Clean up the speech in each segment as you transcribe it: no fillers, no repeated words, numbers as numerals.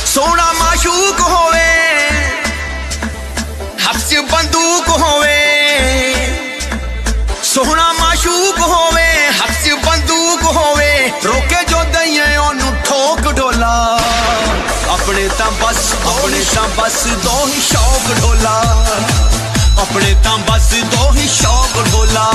सोना माशूक होवे, हफ्स बंदूक होवे। सोना माशूक होवे, हफ्स बंदूक होवे, रोके जो दइए ओनू ठोक ढोला। अपने तां बस दो ही शौक ढोला, अपने तां बस दो ही शौक ढोला।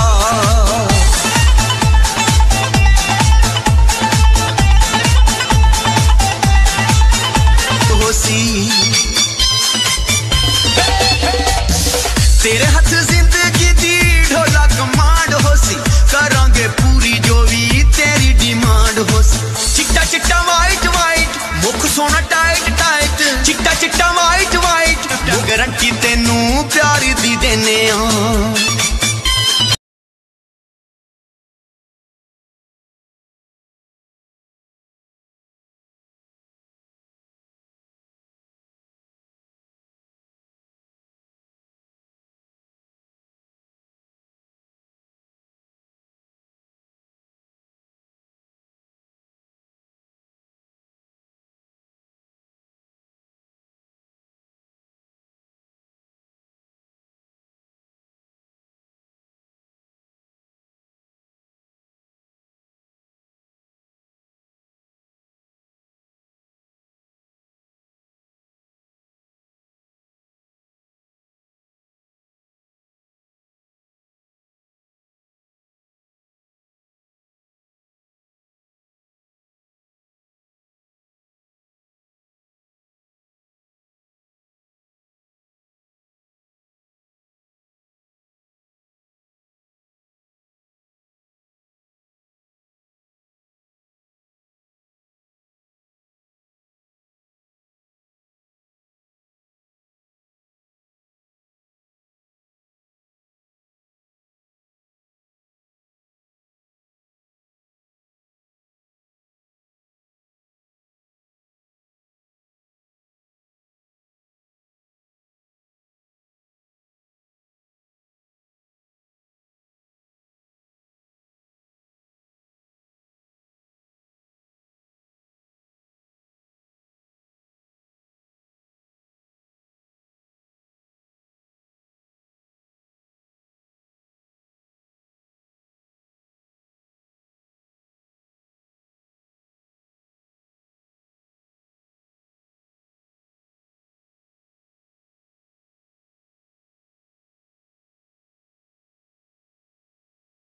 तेरे हाथ जिंदगी दी ढोला कमांड होसी, करांगे पूरी जो भी तेरी डिमांड होसी। चिट्टा चिट्टा वाइट वाइट, मुख सोना टाइट टाइट, चिट्टा चिट्टा वाइट वाइट, गारंटी तेनू प्यार दी देने आ।